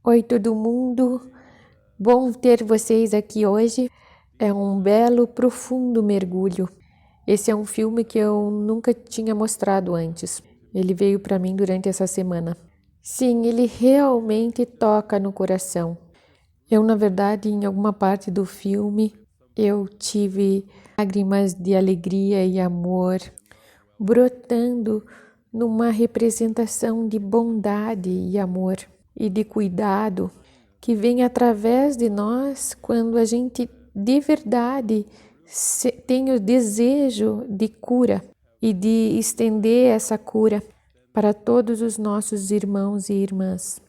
Oi, todo mundo. Bom ter vocês aqui hoje. É um belo, profundo mergulho. Esse é um filme que eu nunca tinha mostrado antes. Ele veio para mim durante essa semana. Sim, ele realmente toca no coração. Eu, na verdade, em alguma parte do filme, eu tive lágrimas de alegria e amor brotando numa representação de bondade e amor e de cuidado que vem através de nós quando a gente de verdade tem o desejo de cura e de estender essa cura para todos os nossos irmãos e irmãs.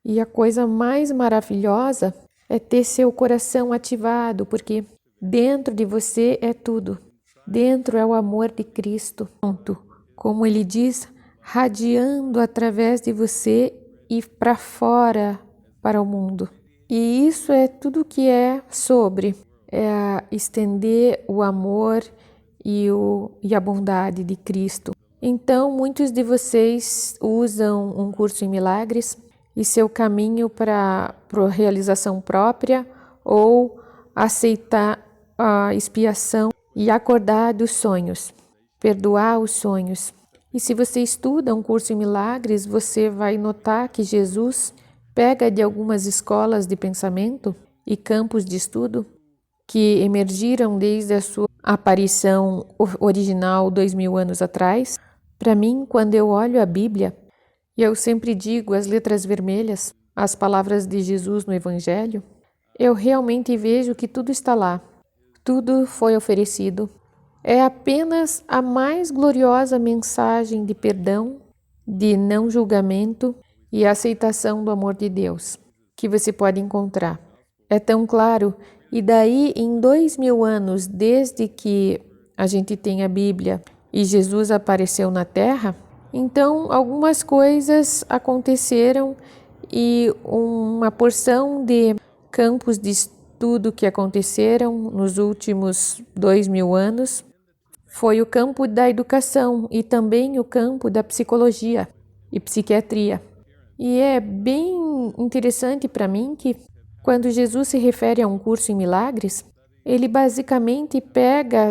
E a coisa mais maravilhosa é ter seu coração ativado, porque dentro de você é tudo. Dentro é o amor de Cristo. Pronto. Como ele diz, radiando através de você e para fora, para o mundo. E isso é tudo que é sobre estender o amor e a bondade de Cristo. Então, muitos de vocês usam um curso em milagres e seu caminho para a realização própria ou aceitar a expiação e acordar dos sonhos, perdoar os sonhos. E se você estuda um curso em milagres, você vai notar que Jesus pega de algumas escolas de pensamento e campos de estudo que emergiram desde a sua aparição original 2000 anos atrás. Para mim, quando eu olho a Bíblia, e eu sempre digo as letras vermelhas, as palavras de Jesus no Evangelho, eu realmente vejo que tudo está lá. Tudo foi oferecido. É apenas a mais gloriosa mensagem de perdão, de não julgamento e aceitação do amor de Deus que você pode encontrar. É tão claro, e daí em 2000 anos, desde que a gente tem a Bíblia e Jesus apareceu na Terra, então algumas coisas aconteceram e uma porção de campos de estudo que aconteceram nos últimos 2000 anos foi o campo da educação e também o campo da psicologia e psiquiatria. E é bem interessante para mim que quando Jesus se refere a um curso em milagres, ele basicamente pega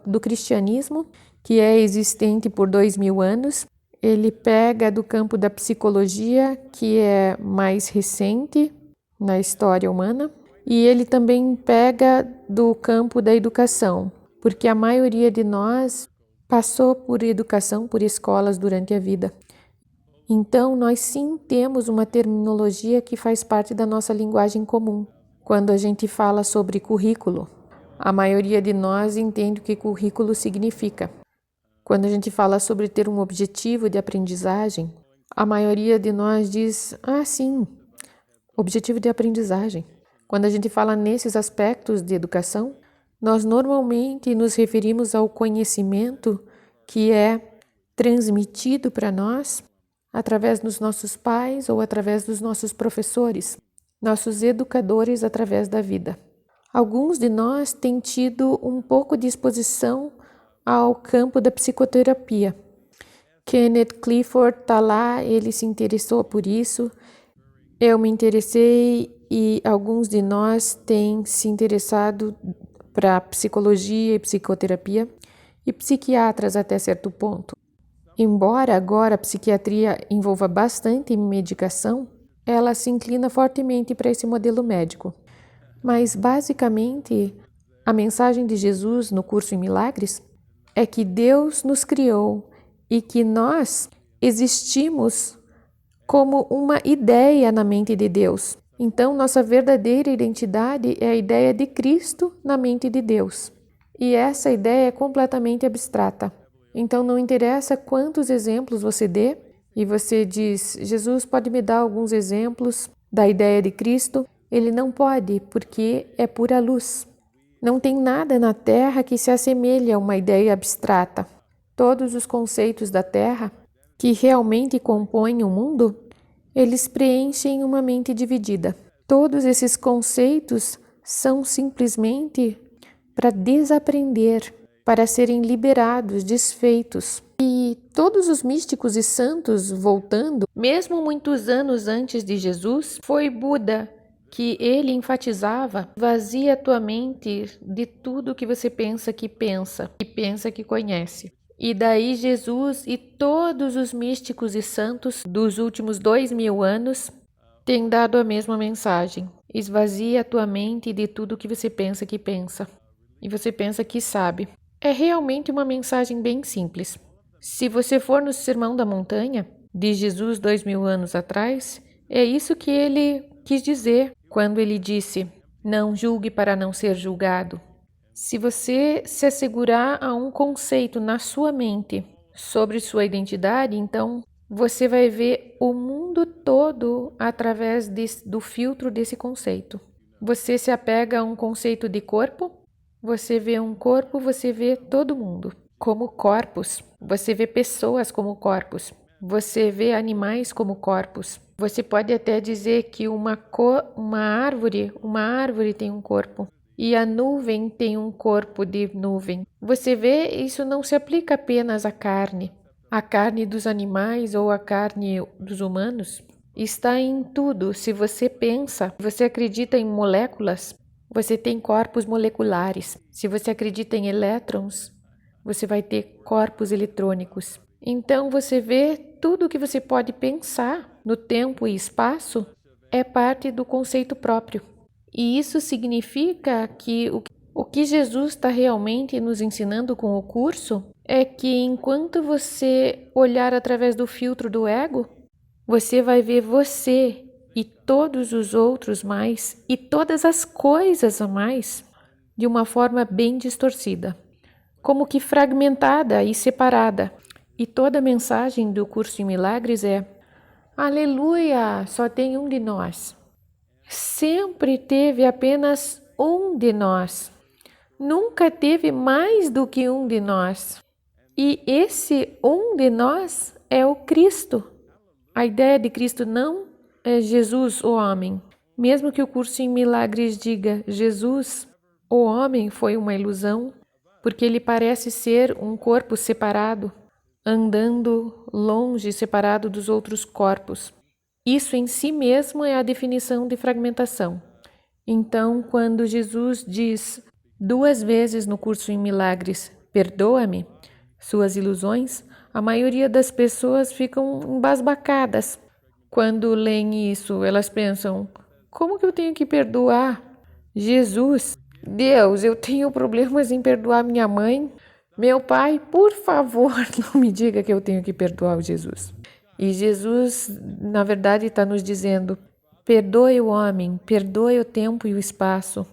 do cristianismo, que é existente por 2000 anos, ele pega do campo da psicologia, que é mais recente na história humana, e ele também pega do campo da educação, porque a maioria de nós passou por educação, por escolas durante a vida. Então, nós sim temos uma terminologia que faz parte da nossa linguagem comum. Quando a gente fala sobre currículo, a maioria de nós entende o que currículo significa. Quando a gente fala sobre ter um objetivo de aprendizagem, a maioria de nós diz, sim, objetivo de aprendizagem. Quando a gente fala nesses aspectos de educação, nós normalmente nos referimos ao conhecimento que é transmitido para nós através dos nossos pais ou através dos nossos professores, nossos educadores através da vida. Alguns de nós têm tido um pouco de exposição ao campo da psicoterapia. Kenneth Clifford está lá, ele se interessou por isso, eu me interessei e alguns de nós têm se interessado para psicologia e psicoterapia e psiquiatras até certo ponto. Embora agora a psiquiatria envolva bastante medicação, ela se inclina fortemente para esse modelo médico. Mas, basicamente, a mensagem de Jesus no curso em milagres é que Deus nos criou e que nós existimos como uma ideia na mente de Deus. Então, nossa verdadeira identidade é a ideia de Cristo na mente de Deus. E essa ideia é completamente abstrata. Então, não interessa quantos exemplos você dê, e você diz, Jesus pode me dar alguns exemplos da ideia de Cristo? Ele não pode, porque é pura luz. Não tem nada na Terra que se assemelhe a uma ideia abstrata. Todos os conceitos da Terra, que realmente compõem o mundo, eles preenchem uma mente dividida. Todos esses conceitos são simplesmente para desaprender, para serem liberados, desfeitos. E todos os místicos e santos voltando, mesmo muitos anos antes de Jesus, foi Buda que ele enfatizava: vazia tua mente de tudo que você pensa que conhece. E daí Jesus e todos os místicos e santos dos últimos 2000 anos têm dado a mesma mensagem: esvazia a tua mente de tudo que você pensa e você pensa que sabe. É realmente uma mensagem bem simples. Se você for no Sermão da Montanha, de Jesus 2000 anos atrás, é isso que ele quis dizer quando ele disse: não julgue para não ser julgado. Se você se assegurar a um conceito na sua mente sobre sua identidade, então você vai ver o mundo todo através do filtro desse conceito. Você se apega a um conceito de corpo, você vê um corpo, você vê todo mundo como corpos. Você vê pessoas como corpos. Você vê animais como corpos. Você pode até dizer que uma árvore tem um corpo. E a nuvem tem um corpo de nuvem. Você vê, isso não se aplica apenas à carne. A carne dos animais ou a carne dos humanos está em tudo. Se você pensa, você acredita em moléculas, você tem corpos moleculares. Se você acredita em elétrons, você vai ter corpos eletrônicos. Então você vê tudo que você pode pensar no tempo e espaço é parte do conceito próprio. E isso significa que o que Jesus está realmente nos ensinando com o curso é que enquanto você olhar através do filtro do ego, você vai ver você e todos os outros mais e todas as coisas a mais de uma forma bem distorcida, como que fragmentada e separada. E toda a mensagem do curso em milagres é: aleluia, só tem um de nós. Sempre teve apenas um de nós. Nunca teve mais do que um de nós. E esse um de nós é o Cristo. A ideia de Cristo não é Jesus, o homem. Mesmo que o curso em milagres diga Jesus, o homem, foi uma ilusão, porque ele parece ser um corpo separado, andando longe, separado dos outros corpos. Isso em si mesmo é a definição de fragmentação. Então, quando Jesus diz 2 vezes no curso em milagres, perdoa-me, suas ilusões, a maioria das pessoas ficam embasbacadas. Quando leem isso, elas pensam: como que eu tenho que perdoar Jesus? Deus, eu tenho problemas em perdoar minha mãe. Meu pai, por favor, não me diga que eu tenho que perdoar o Jesus. E Jesus, na verdade, está nos dizendo: perdoe o homem, perdoe o tempo e o espaço,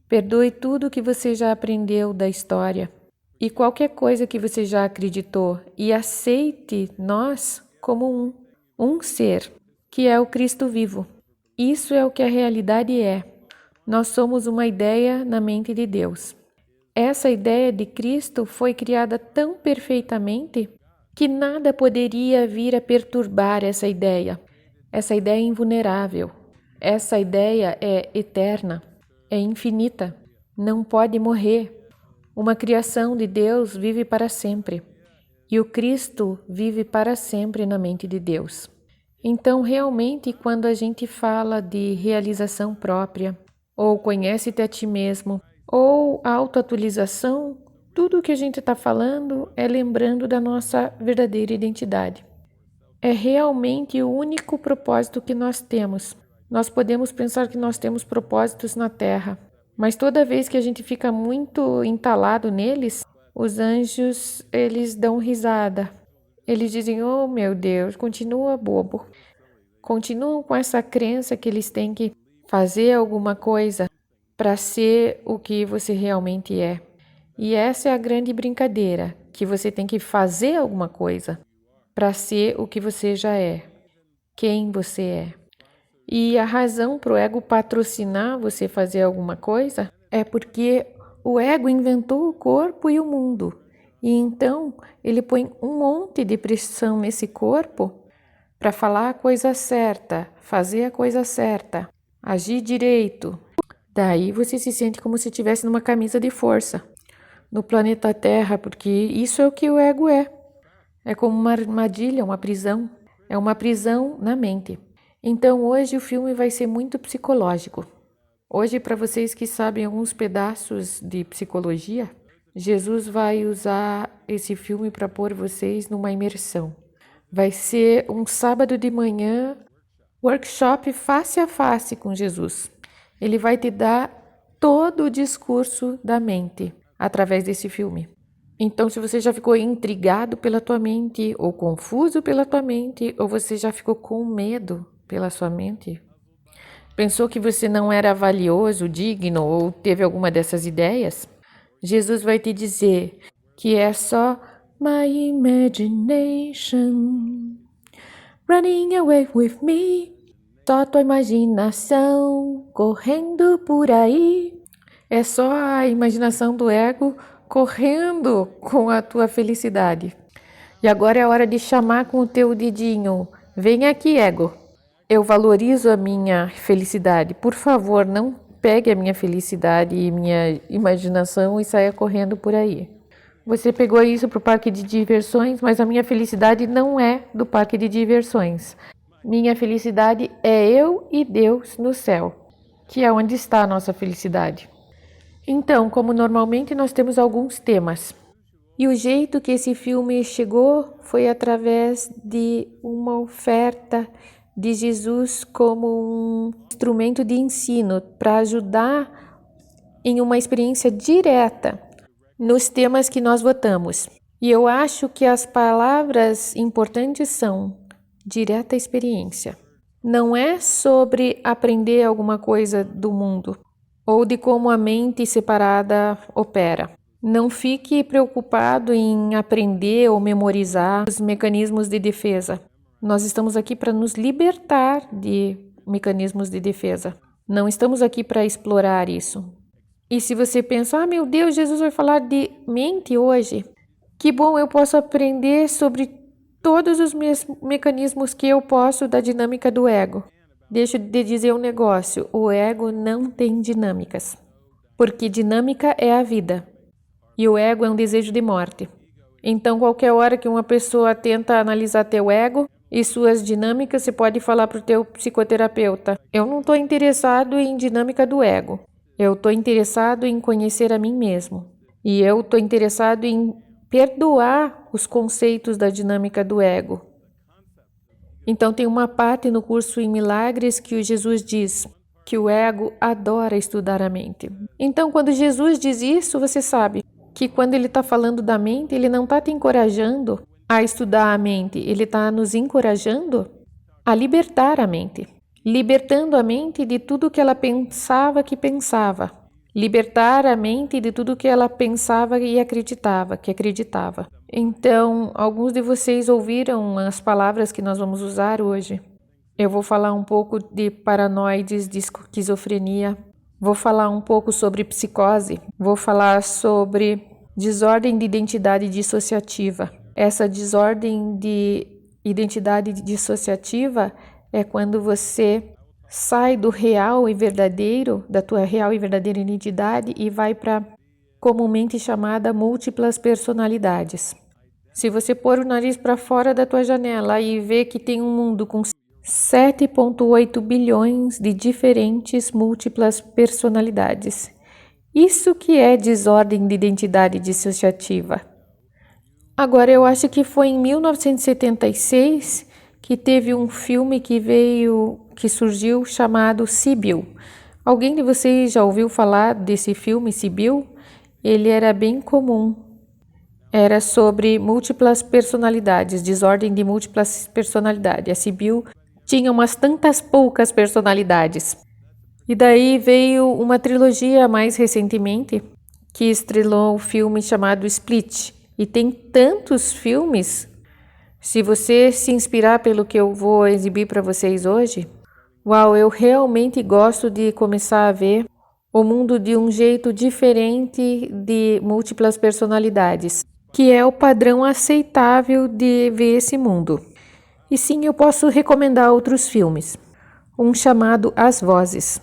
perdoe tudo que você já aprendeu da história e qualquer coisa que você já acreditou, e aceite nós como um ser, que é o Cristo vivo. Isso é o que a realidade é. Nós somos uma ideia na mente de Deus. Essa ideia de Cristo foi criada tão perfeitamente que nada poderia vir a perturbar essa ideia. Essa ideia é invulnerável. Essa ideia é eterna, é infinita, não pode morrer. Uma criação de Deus vive para sempre. E o Cristo vive para sempre na mente de Deus. Então, realmente, quando a gente fala de realização própria, ou conhece-te a ti mesmo, ou autoatualização, tudo o que a gente está falando é lembrando da nossa verdadeira identidade. É realmente o único propósito que nós temos. Nós podemos pensar que nós temos propósitos na Terra, mas toda vez que a gente fica muito entalado neles, os anjos, eles dão risada. Eles dizem: oh meu Deus, continua bobo. Continuam com essa crença que eles têm que fazer alguma coisa para ser o que você realmente é. E essa é a grande brincadeira, que você tem que fazer alguma coisa para ser o que você já é, quem você é. E a razão para o ego patrocinar você fazer alguma coisa é porque o ego inventou o corpo e o mundo. E então ele põe um monte de pressão nesse corpo para falar a coisa certa, fazer a coisa certa, agir direito. Daí você se sente como se estivesse numa camisa de força no planeta Terra, porque isso é o que o ego é. É como uma armadilha, uma prisão. É uma prisão na mente. Então hoje o filme vai ser muito psicológico. Hoje, para vocês que sabem alguns pedaços de psicologia, Jesus vai usar esse filme para pôr vocês numa imersão. Vai ser um sábado de manhã, workshop face a face com Jesus. Ele vai te dar todo o discurso da mente através desse filme. Então, se você já ficou intrigado pela tua mente, ou confuso pela tua mente, ou você já ficou com medo pela sua mente, pensou que você não era valioso, digno, ou teve alguma dessas ideias, Jesus vai te dizer que é só my imagination running away with me. Só tua imaginação correndo por aí. É só a imaginação do ego correndo com a tua felicidade. E agora é hora de chamar com o teu dedinho. Vem aqui, ego. Eu valorizo a minha felicidade. Por favor, não pegue a minha felicidade e minha imaginação e saia correndo por aí. Você pegou isso para o parque de diversões, mas a minha felicidade não é do parque de diversões. Minha felicidade é eu e Deus no céu, que é onde está a nossa felicidade. Então, como normalmente nós temos alguns temas, e o jeito que esse filme chegou foi através de uma oferta de Jesus como um instrumento de ensino para ajudar em uma experiência direta nos temas que nós votamos. E eu acho que as palavras importantes são direta experiência. Não é sobre aprender alguma coisa do mundo ou de como a mente separada opera. Não fique preocupado em aprender ou memorizar os mecanismos de defesa. Nós estamos aqui para nos libertar de mecanismos de defesa. Não estamos aqui para explorar isso. E se você pensa, meu Deus, Jesus vai falar de mente hoje. Que bom, eu posso aprender sobre todos os meus mecanismos que eu posso da dinâmica do ego. Deixa eu te dizer um negócio, o ego não tem dinâmicas. Porque dinâmica é a vida. E o ego é um desejo de morte. Então, qualquer hora que uma pessoa tenta analisar teu ego e suas dinâmicas, você pode falar para o teu psicoterapeuta, eu não estou interessado em dinâmica do ego. Eu estou interessado em conhecer a mim mesmo. E eu estou interessado em perdoar os conceitos da dinâmica do ego. Então, tem uma parte no curso em Milagres que o Jesus diz que o ego adora estudar a mente. Então, quando Jesus diz isso, você sabe que quando ele está falando da mente, ele não está te encorajando a estudar a mente, ele está nos encorajando a libertar a mente, libertando a mente de tudo que ela pensava que pensava, libertar a mente de tudo que ela pensava e acreditava, que acreditava. Então, alguns de vocês ouviram as palavras que nós vamos usar hoje. Eu vou falar um pouco de paranoides, de esquizofrenia. Vou falar um pouco sobre psicose, vou falar sobre desordem de identidade dissociativa. Essa desordem de identidade dissociativa é quando você sai do real e verdadeiro, da tua real e verdadeira identidade e vai para comumente chamada múltiplas personalidades. Se você pôr o nariz para fora da tua janela e ver que tem um mundo com 7,8 bilhões de diferentes múltiplas personalidades. Isso que é desordem de identidade dissociativa. Agora, eu acho que foi em 1976 que teve um filme que surgiu chamado Sibyl. Alguém de vocês já ouviu falar desse filme Sibyl? Ele era bem comum. Era sobre múltiplas personalidades, desordem de múltiplas personalidades. A Sibyl tinha umas tantas poucas personalidades. E daí veio uma trilogia mais recentemente que estrelou um filme chamado Split. E tem tantos filmes, se você se inspirar pelo que eu vou exibir para vocês hoje, uau, eu realmente gosto de começar a ver o mundo de um jeito diferente de múltiplas personalidades, que é o padrão aceitável de ver esse mundo. E sim, eu posso recomendar outros filmes. Um chamado As Vozes.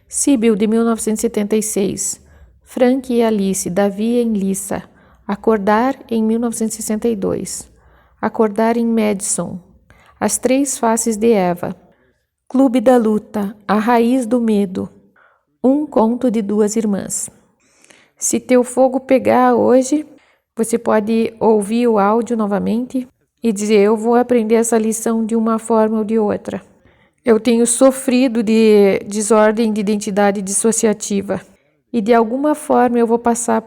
Sibyl, de 1976. Frank e Alice, Davi em Lissa. Acordar, em 1962. Acordar em Madison, As Três Faces de Eva, Clube da Luta, A Raiz do Medo, Um Conto de Duas Irmãs. Se teu fogo pegar hoje, você pode ouvir o áudio novamente e dizer: eu vou aprender essa lição de uma forma ou de outra. Eu tenho sofrido de desordem de identidade dissociativa e de alguma forma eu vou passar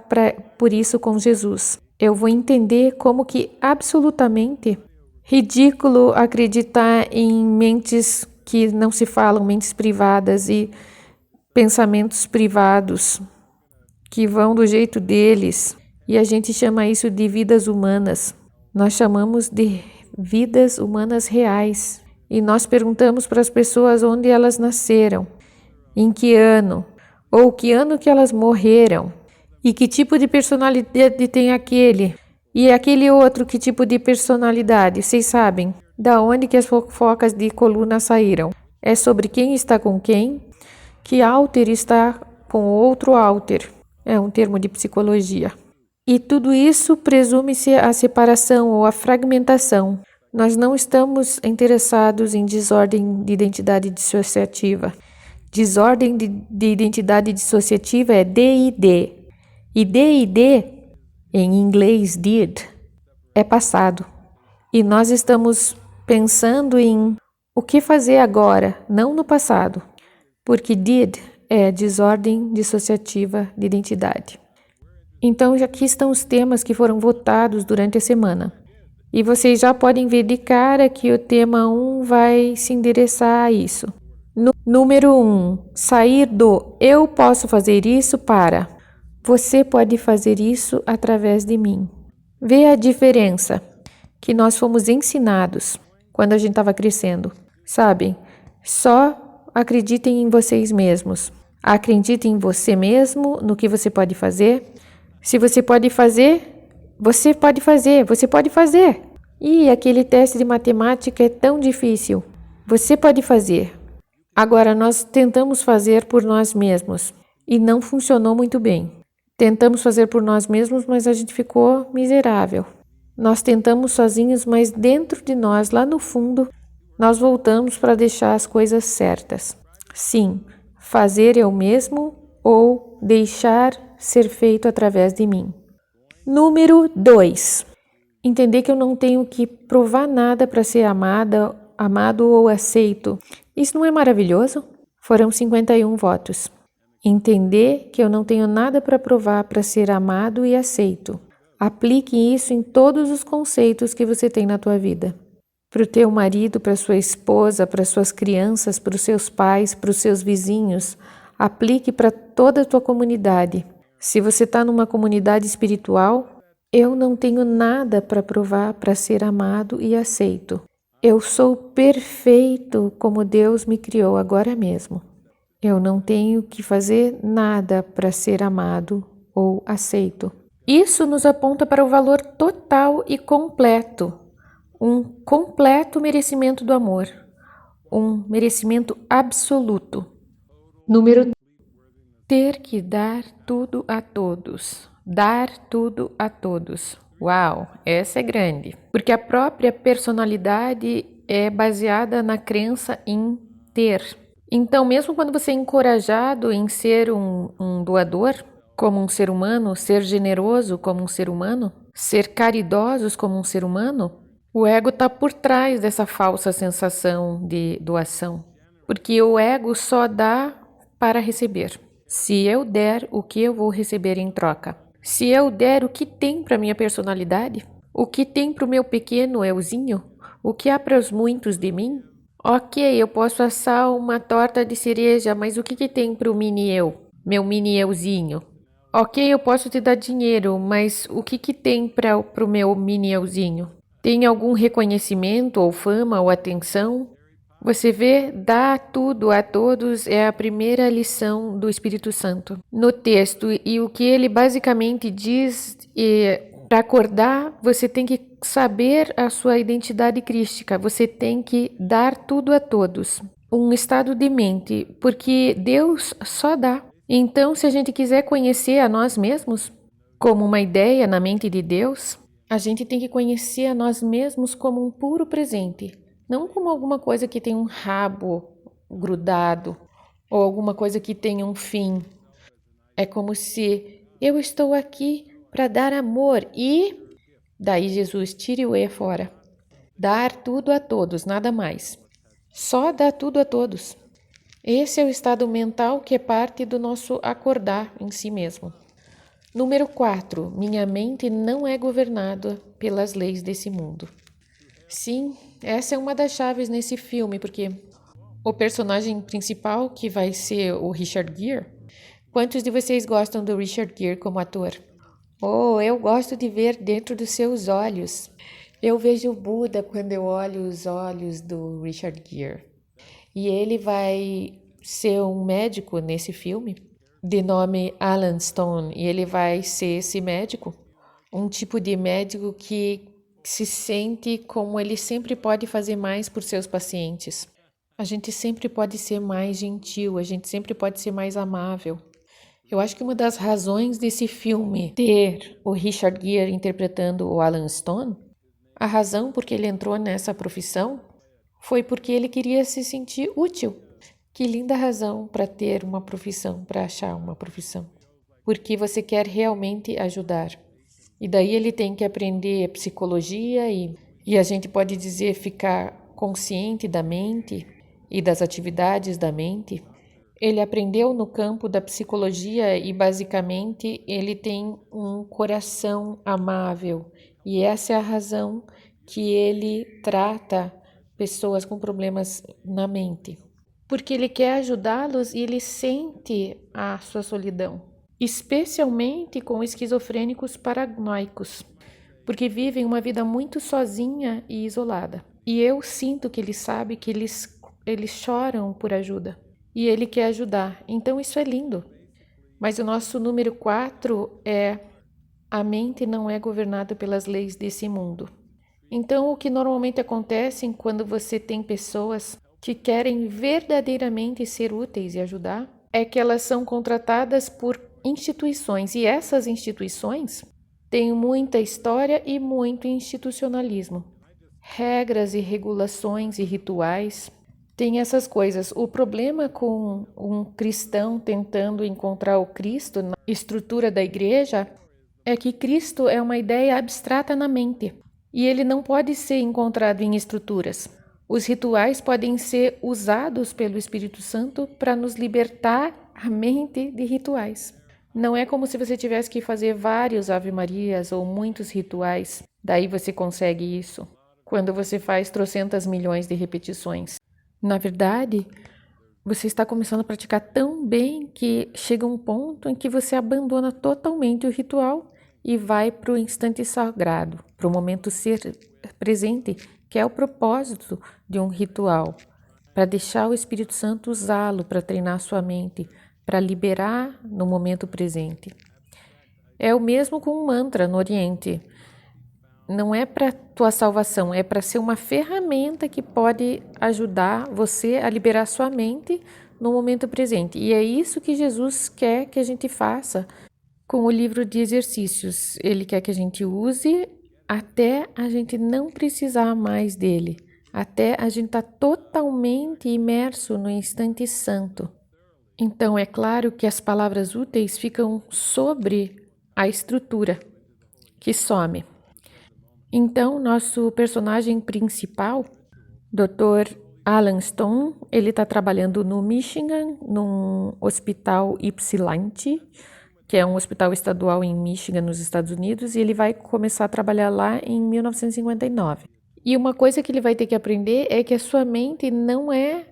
por isso com Jesus. Eu vou entender como que absolutamente ridículo acreditar em mentes que não se falam, mentes privadas e pensamentos privados que vão do jeito deles, e a gente chama isso de vidas humanas. Nós chamamos de vidas humanas reais, e nós perguntamos para as pessoas onde elas nasceram, em que ano, ou que ano que elas morreram, e que tipo de personalidade tem aquele, e aquele outro, que tipo de personalidade. Vocês sabem da onde que as fofocas de coluna saíram? É sobre quem está com quem, que alter está com outro alter. É um termo de psicologia. E tudo isso presume-se a separação ou a fragmentação. Nós não estamos interessados em desordem de identidade dissociativa. Desordem de identidade dissociativa é DID. E DID, em inglês did, é passado. E nós estamos pensando em o que fazer agora, não no passado. Porque did é desordem dissociativa de identidade. Então, aqui estão os temas que foram votados durante a semana. E vocês já podem ver de cara que o tema 1 vai se endereçar a isso. Número 1, sair do eu posso fazer isso para você pode fazer isso através de mim. Vê a diferença que nós fomos ensinados quando a gente estava crescendo. Sabem? Só acreditem em vocês mesmos. Acredite em você mesmo, no que você pode fazer. Se você pode fazer, você pode fazer, você pode fazer. E aquele teste de matemática é tão difícil. Você pode fazer. Agora, nós tentamos fazer por nós mesmos e não funcionou muito bem. Tentamos fazer por nós mesmos, mas a gente ficou miserável. Nós tentamos sozinhos, mas dentro de nós, lá no fundo, nós voltamos para deixar as coisas certas. Sim, fazer eu mesmo ou deixar ser feito através de mim. Número 2. Entender que eu não tenho que provar nada para ser amado ou aceito. Isso não é maravilhoso? Foram 51 votos. Entender que eu não tenho nada para provar para ser amado e aceito. Aplique isso em todos os conceitos que você tem na tua vida. Para o teu marido, para sua esposa, para suas crianças, para os seus pais, para os seus vizinhos. Aplique para toda a tua comunidade. Se você está numa comunidade espiritual, eu não tenho nada para provar para ser amado e aceito. Eu sou perfeito como Deus me criou agora mesmo. Eu não tenho que fazer nada para ser amado ou aceito. Isso nos aponta para o valor total e completo. Um completo merecimento do amor. Um merecimento absoluto. Número 3. Ter que dar tudo a todos. Dar tudo a todos. Uau, essa é grande. Porque a própria personalidade é baseada na crença em ter. Então, mesmo quando você é encorajado em ser um doador, como um ser humano, ser generoso como um ser humano, ser caridosos como um ser humano, o ego está por trás dessa falsa sensação de doação. Porque o ego só dá para receber. Se eu der, o que eu vou receber em troca? Se eu der, o que tem para minha personalidade? O que tem para o meu pequeno euzinho? O que há para os muitos de mim? Ok, eu posso assar uma torta de cereja, mas o que tem para o mini eu? Meu mini euzinho. Ok, eu posso te dar dinheiro, mas o que tem para o meu mini euzinho? Tem algum reconhecimento ou fama ou atenção? Você vê, dar tudo a todos é a primeira lição do Espírito Santo no texto, e o que ele basicamente diz é: para acordar, você tem que saber a sua identidade crística, você tem que dar tudo a todos. Um estado de mente, porque Deus só dá. Então, se a gente quiser conhecer a nós mesmos como uma ideia na mente de Deus, A gente tem que conhecer a nós mesmos como um puro presente, não como alguma coisa que tem um rabo grudado ou alguma coisa que tem um fim. É como se eu estou aqui para dar amor e daí Jesus tire o E fora. Dar tudo a todos, nada mais. Só dar tudo a todos. Esse é o estado mental que é parte do nosso acordar em si mesmo. Número 4. Minha mente não é governada pelas leis desse mundo. Sim, essa é uma das chaves nesse filme, porque o personagem principal, que vai ser o Richard Gere, quantos de vocês gostam do Richard Gere como ator? Oh, eu gosto de ver dentro dos seus olhos. Eu vejo o Buda quando eu olho os olhos do Richard Gere. E ele vai ser um médico nesse filme, de nome Alan Stone, e ele vai ser esse médico, um tipo de médico que se sente como ele sempre pode fazer mais por seus pacientes. A gente sempre pode ser mais gentil, a gente sempre pode ser mais amável. Eu acho que uma das razões desse filme ter o Richard Gere interpretando o Alan Stone, a razão por que ele entrou nessa profissão foi porque ele queria se sentir útil. Que linda razão para ter uma profissão, para achar uma profissão. Porque você quer realmente ajudar. E daí ele tem que aprender psicologia e a gente pode dizer ficar consciente da mente e das atividades da mente. Ele aprendeu no campo da psicologia e basicamente ele tem um coração amável. E essa é a razão que ele trata pessoas com problemas na mente. Porque ele quer ajudá-los e ele sente a sua solidão, especialmente com esquizofrênicos paranoicos, porque vivem uma vida muito sozinha e isolada. E eu sinto que ele sabe que eles choram por ajuda e ele quer ajudar. Então isso é lindo. Mas o nosso número 4 é: a mente não é governada pelas leis desse mundo. Então, o que normalmente acontece quando você tem pessoas que querem verdadeiramente ser úteis e ajudar é que elas são contratadas por instituições, e essas instituições têm muita história e muito institucionalismo. Regras e regulações e rituais, tem essas coisas. O problema com um cristão tentando encontrar o Cristo na estrutura da igreja é que Cristo é uma ideia abstrata na mente e ele não pode ser encontrado em estruturas. Os rituais podem ser usados pelo Espírito Santo para nos libertar a mente de rituais. Não é como se você tivesse que fazer vários Ave Marias ou muitos rituais, daí você consegue isso, quando você faz trocentas milhões de repetições. Na verdade, você está começando a praticar tão bem que chega um ponto em que você abandona totalmente o ritual e vai para o instante sagrado, para o momento ser presente, que é o propósito de um ritual, para deixar o Espírito Santo usá-lo para treinar sua mente, para liberar no momento presente. É o mesmo com um mantra no Oriente. Não é para tua salvação, é para ser uma ferramenta que pode ajudar você a liberar sua mente no momento presente. E é isso que Jesus quer que a gente faça com o livro de exercícios. Ele quer que a gente use até a gente não precisar mais dele, até a gente estar totalmente imerso no instante santo. Então, é claro que as palavras úteis ficam sobre a estrutura, que some. Então, nosso personagem principal, Dr. Alan Stone, ele está trabalhando no Michigan, num hospital Ypsilanti, que é um hospital estadual em Michigan, nos Estados Unidos, e ele vai começar a trabalhar lá em 1959. E uma coisa que ele vai ter que aprender é que a sua mente não é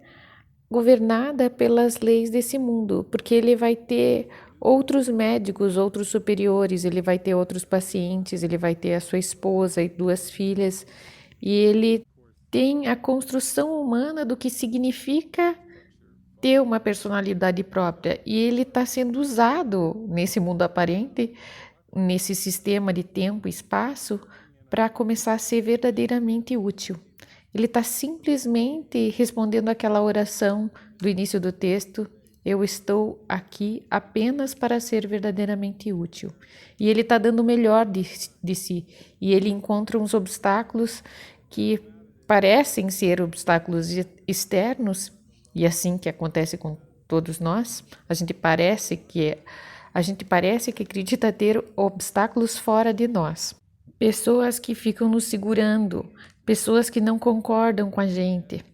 governada pelas leis desse mundo, porque ele vai ter outros médicos, outros superiores, ele vai ter outros pacientes, ele vai ter a sua esposa e 2 filhas, e ele tem a construção humana do que significa ter uma personalidade própria, e ele está sendo usado nesse mundo aparente, nesse sistema de tempo e espaço, para começar a ser verdadeiramente útil. Ele está simplesmente respondendo aquela oração do início do texto, Eu estou aqui apenas para ser verdadeiramente útil. E ele está dando o melhor de si. E ele encontra uns obstáculos que parecem ser obstáculos externos, e assim que acontece com todos nós, a gente parece que acredita ter obstáculos fora de nós. Pessoas que ficam nos segurando, pessoas que não concordam com a gente,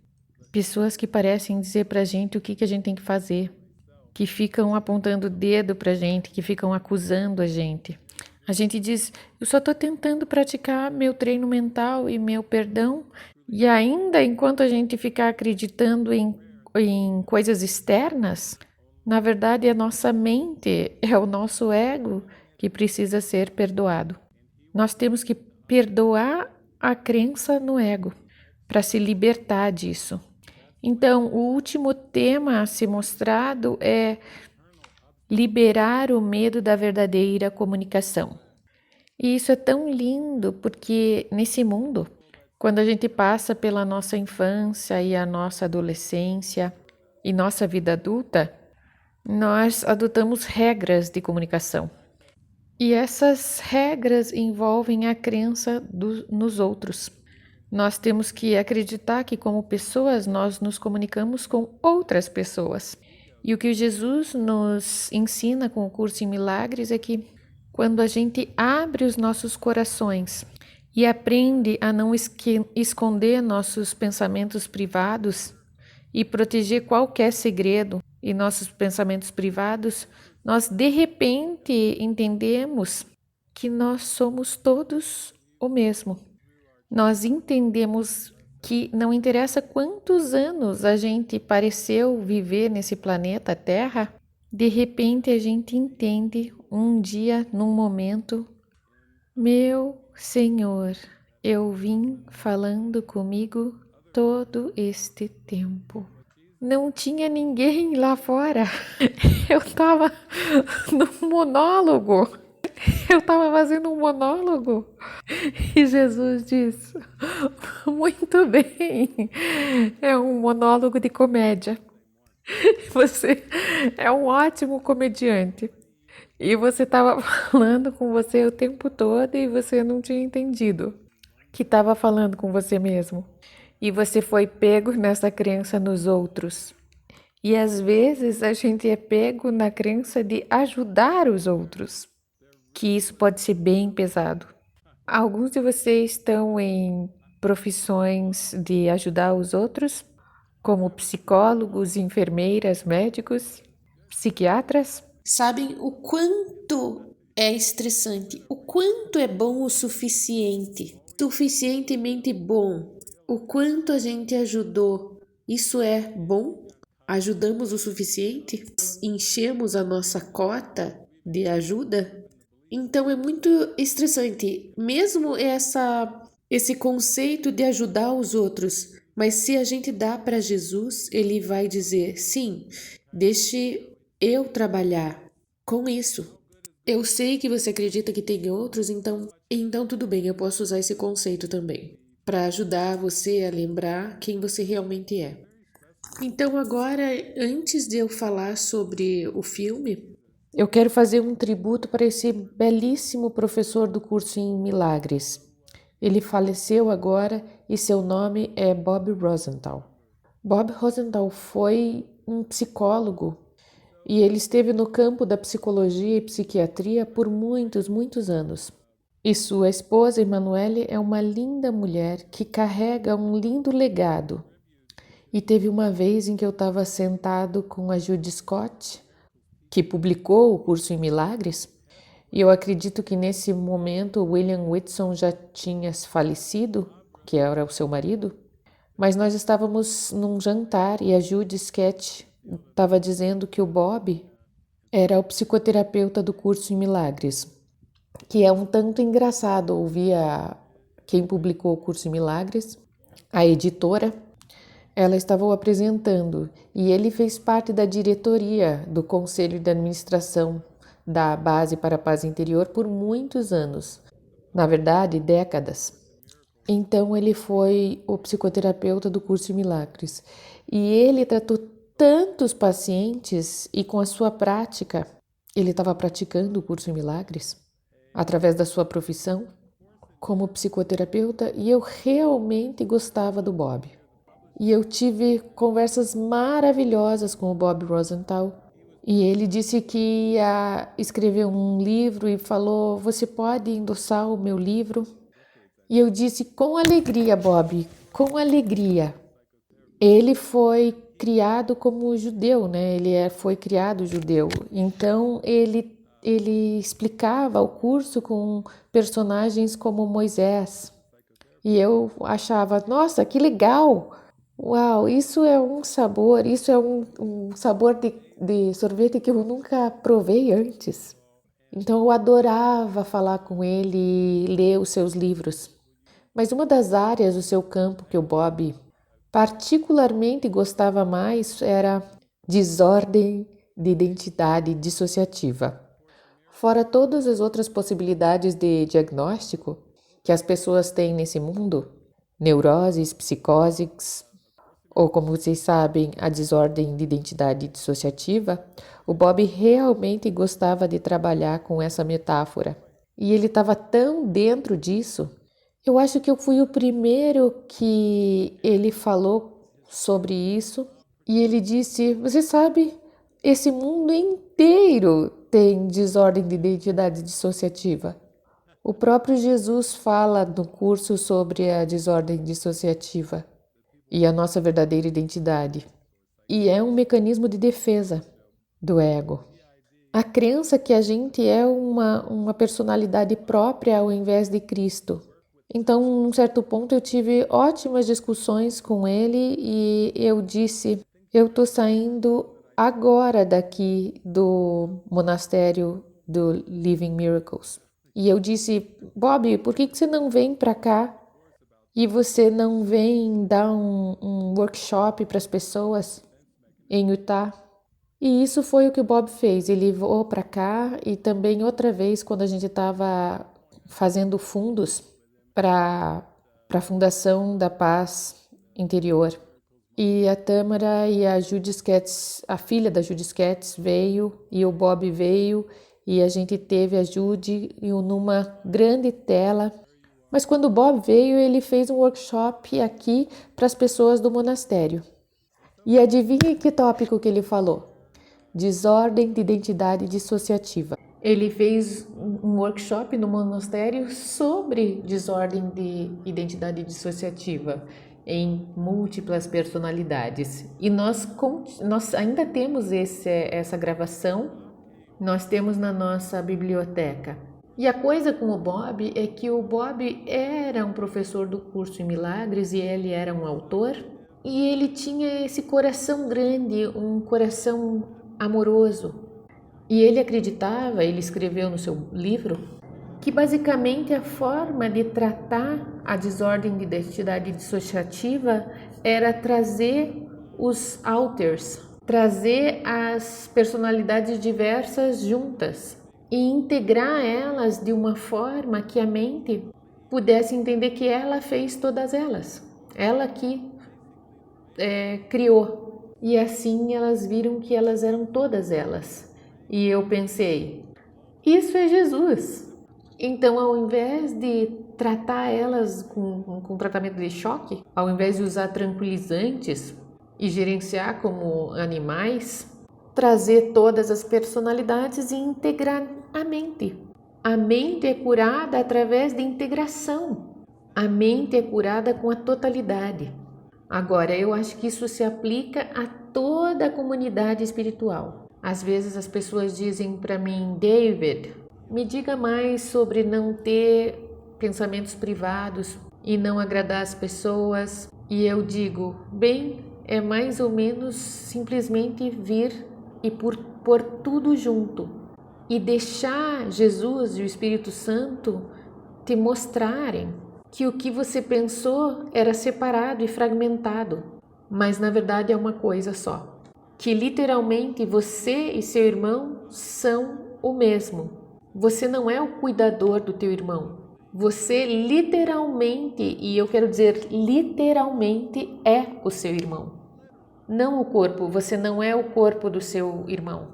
pessoas que parecem dizer para a gente o que a gente tem que fazer, que ficam apontando o dedo para a gente, que ficam acusando a gente. A gente diz, eu só estou tentando praticar meu treino mental e meu perdão, e ainda enquanto a gente ficar acreditando em coisas externas, na verdade é a nossa mente, é o nosso ego que precisa ser perdoado. Nós temos que perdoar a crença no ego para se libertar disso. Então, o último tema a ser mostrado é liberar o medo da verdadeira comunicação. E isso é tão lindo porque nesse mundo, quando a gente passa pela nossa infância e a nossa adolescência e nossa vida adulta, nós adotamos regras de comunicação. E essas regras envolvem a crença nos outros. Nós temos que acreditar que, como pessoas, nós nos comunicamos com outras pessoas. E o que Jesus nos ensina com o curso em milagres é que, quando a gente abre os nossos corações e aprende a não esconder nossos pensamentos privados e proteger qualquer segredo e nossos pensamentos privados, nós de repente entendemos que nós somos todos o mesmo. Nós entendemos que não interessa quantos anos a gente pareceu viver nesse planeta Terra, de repente a gente entende um dia, num momento, meu Senhor, eu vim falando comigo todo este tempo. Não tinha ninguém lá fora. Eu estava num monólogo. Eu estava fazendo um monólogo. E Jesus diz: muito bem, é um monólogo de comédia. Você é um ótimo comediante. E você estava falando com você o tempo todo e você não tinha entendido que estava falando com você mesmo. E você foi pego nessa crença nos outros. E às vezes a gente é pego na crença de ajudar os outros, que isso pode ser bem pesado. Alguns de vocês estão em profissões de ajudar os outros, como psicólogos, enfermeiras, médicos, psiquiatras. Sabem o quanto é estressante, o quanto é bom o suficiente, suficientemente bom, o quanto a gente ajudou. Isso é bom? Ajudamos o suficiente? Enchemos a nossa cota de ajuda? Então é muito estressante, mesmo esse conceito de ajudar os outros. Mas se a gente dá para Jesus, ele vai dizer: sim, deixe eu trabalhar com isso. Eu sei que você acredita que tem outros, então tudo bem, eu posso usar esse conceito também para ajudar você a lembrar quem você realmente é. Então agora, antes de eu falar sobre o filme, eu quero fazer um tributo para esse belíssimo professor do curso em milagres. Ele faleceu agora e seu nome é Bob Rosenthal. Bob Rosenthal foi um psicólogo e ele esteve no campo da psicologia e psiquiatria por muitos anos. E sua esposa, Emanuele, é uma linda mulher que carrega um lindo legado. E teve uma vez em que eu estava sentado com a Judy Scott, que publicou o curso em milagres, e eu acredito que nesse momento o William Whitson já tinha falecido, que era o seu marido, mas nós estávamos num jantar e a Judy Scott estava dizendo que o Bob era o psicoterapeuta do curso em milagres, que é um tanto engraçado ouvir quem publicou o curso em milagres, a editora. Ela estava o apresentando e ele fez parte da diretoria do Conselho de Administração da Base para a Paz Interior por muitos anos, na verdade, décadas. Então ele foi o psicoterapeuta do curso de milagres e ele tratou tantos pacientes e com a sua prática, ele estava praticando o curso em milagres através da sua profissão como psicoterapeuta e eu realmente gostava do Bob. E eu tive conversas maravilhosas com o Bob Rosenthal e ele disse que ia escrever um livro e falou: você pode endossar o meu livro? E eu disse: com alegria, Bob, com alegria. Ele foi criado como judeu, né? Foi criado judeu. Então ele explicava o curso com personagens como Moisés. E eu achava, nossa, que legal! Uau, isso é um sabor, isso é um sabor de sorvete que eu nunca provei antes. Então eu adorava falar com ele e ler os seus livros. Mas uma das áreas do seu campo que o Bob particularmente gostava mais era desordem de identidade dissociativa. Fora todas as outras possibilidades de diagnóstico que as pessoas têm nesse mundo, neuroses, psicoses, ou como vocês sabem, a desordem de identidade dissociativa, o Bob realmente gostava de trabalhar com essa metáfora. E ele estava tão dentro disso. Eu acho que eu fui o primeiro que ele falou sobre isso. E ele disse, você sabe, esse mundo inteiro tem desordem de identidade dissociativa. O próprio Jesus fala no curso sobre a desordem dissociativa e a nossa verdadeira identidade. E é um mecanismo de defesa do ego. A crença que a gente é uma personalidade própria ao invés de Cristo. Então, num certo ponto, eu tive ótimas discussões com ele e eu disse, eu estou saindo agora daqui do monastério do Living Miracles. E eu disse, Bob, por que você não vem para cá e você não vem dar um workshop para as pessoas em Utah? E isso foi o que o Bob fez. Ele voou para cá e também outra vez quando a gente estava fazendo fundos para a Fundação da Paz Interior. E a Tâmara e a Judy Sketz, a filha da Judy Sketz veio e o Bob veio e a gente teve a Judy numa grande tela. Mas quando o Bob veio, ele fez um workshop aqui para as pessoas do monastério. E adivinha que tópico que ele falou? Desordem de identidade dissociativa. Ele fez um workshop no monastério sobre desordem de identidade dissociativa em múltiplas personalidades. E nós ainda temos essa gravação, nós temos na nossa biblioteca. E a coisa com o Bob é que o Bob era um professor do curso em Milagres e ele era um autor. E ele tinha esse coração grande, um coração amoroso. E ele acreditava, ele escreveu no seu livro, que basicamente a forma de tratar a desordem de identidade dissociativa era trazer os alters, trazer as personalidades diversas juntas e integrar elas de uma forma que a mente pudesse entender que ela fez todas elas, ela que criou. E assim elas viram que elas eram todas elas. E eu pensei, isso é Jesus. Então, ao invés de tratar elas com tratamento de choque, ao invés de usar tranquilizantes e gerenciar como animais, trazer todas as personalidades e integrar a mente. A mente é curada através de integração. A mente é curada com a totalidade. Agora, eu acho que isso se aplica a toda a comunidade espiritual. Às vezes as pessoas dizem para mim, David, me diga mais sobre não ter pensamentos privados e não agradar as pessoas. E eu digo, bem, é mais ou menos simplesmente vir e pôr tudo junto e deixar Jesus e o Espírito Santo te mostrarem que o que você pensou era separado e fragmentado, mas na verdade é uma coisa só. Que literalmente você e seu irmão são o mesmo. Você não é o cuidador do teu irmão. Você literalmente, e eu quero dizer literalmente, é o seu irmão. não o corpo. Você não é o corpo do seu irmão.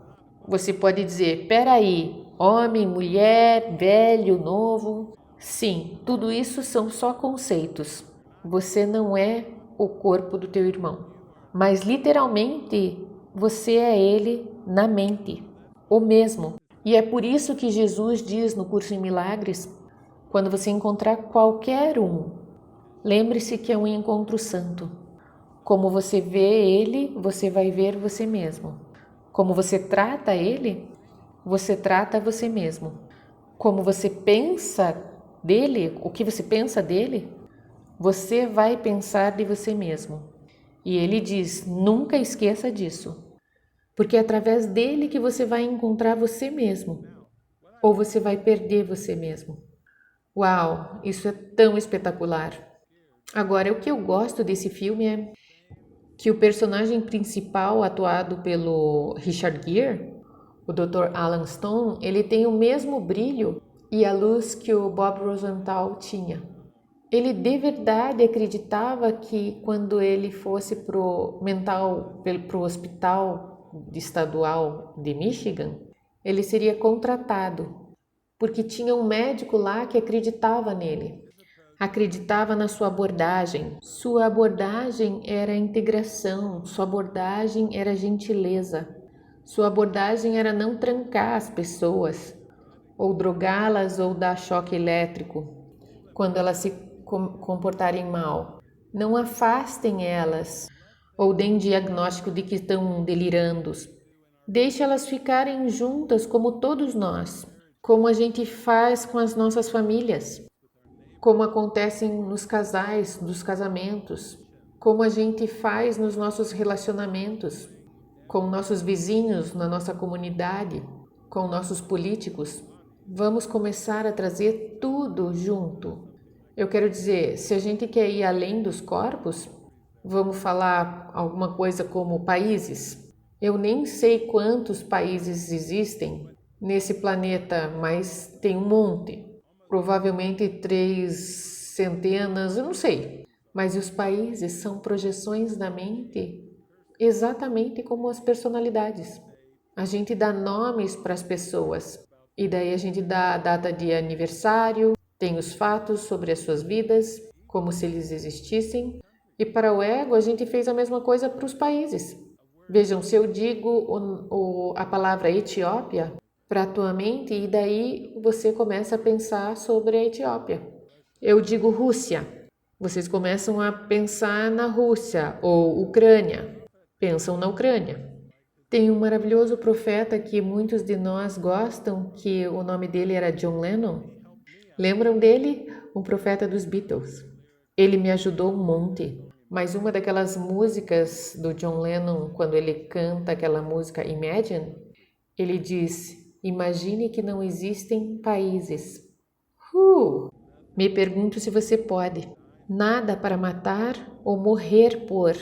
Você pode dizer, peraí, homem, mulher, velho, novo. Sim, tudo isso são só conceitos. Você não é o corpo do teu irmão. Mas literalmente, você é ele na mente, o mesmo. E é por isso que Jesus diz no curso em milagres, quando você encontrar qualquer um, lembre-se que é um encontro santo. Como você vê ele, você vai ver você mesmo. Como você trata ele, você trata você mesmo. Como você pensa dele, o que você pensa dele, você vai pensar de você mesmo. E ele diz, nunca esqueça disso. Porque é através dele que você vai encontrar você mesmo. Ou você vai perder você mesmo. Uau, isso é tão espetacular. Agora, o que eu gosto desse filme é que o personagem principal, atuado pelo Richard Gere, o Dr. Alan Stone, ele tem o mesmo brilho e a luz que o Bob Rosenthal tinha. Ele de verdade acreditava que quando ele fosse pro hospital estadual de Michigan, ele seria contratado, porque tinha um médico lá que acreditava nele. Acreditava na sua abordagem. Sua abordagem era integração, sua abordagem era gentileza. Sua abordagem era não trancar as pessoas, ou drogá-las ou dar choque elétrico quando elas se comportarem mal. Não afastem elas ou deem diagnóstico de que estão delirando. Deixe elas ficarem juntas como todos nós, como a gente faz com as nossas famílias, como acontecem nos casais, nos casamentos, como a gente faz nos nossos relacionamentos, com nossos vizinhos, na nossa comunidade, com nossos políticos. Vamos começar a trazer tudo junto. Eu quero dizer, se a gente quer ir além dos corpos, vamos falar alguma coisa como países. Eu nem sei quantos países existem nesse planeta, mas tem um monte. Provavelmente 3 centenas, eu não sei. Mas os países são projeções da mente, exatamente como as personalidades. A gente dá nomes para as pessoas, e daí a gente dá a data de aniversário, tem os fatos sobre as suas vidas, como se eles existissem. E para o ego, a gente fez a mesma coisa para os países. Vejam, se eu digo a palavra Etiópia para a tua mente, e daí você começa a pensar sobre a Etiópia. Eu digo Rússia, vocês começam a pensar na Rússia, ou Ucrânia, pensam na Ucrânia. Tem um maravilhoso profeta que muitos de nós gostam, que o nome dele era John Lennon. Lembram dele? Um profeta dos Beatles. Ele me ajudou um monte. Mas uma daquelas músicas do John Lennon, quando ele canta aquela música Imagine, ele diz, imagine que não existem países. Me pergunto se você pode. Nada para matar ou morrer por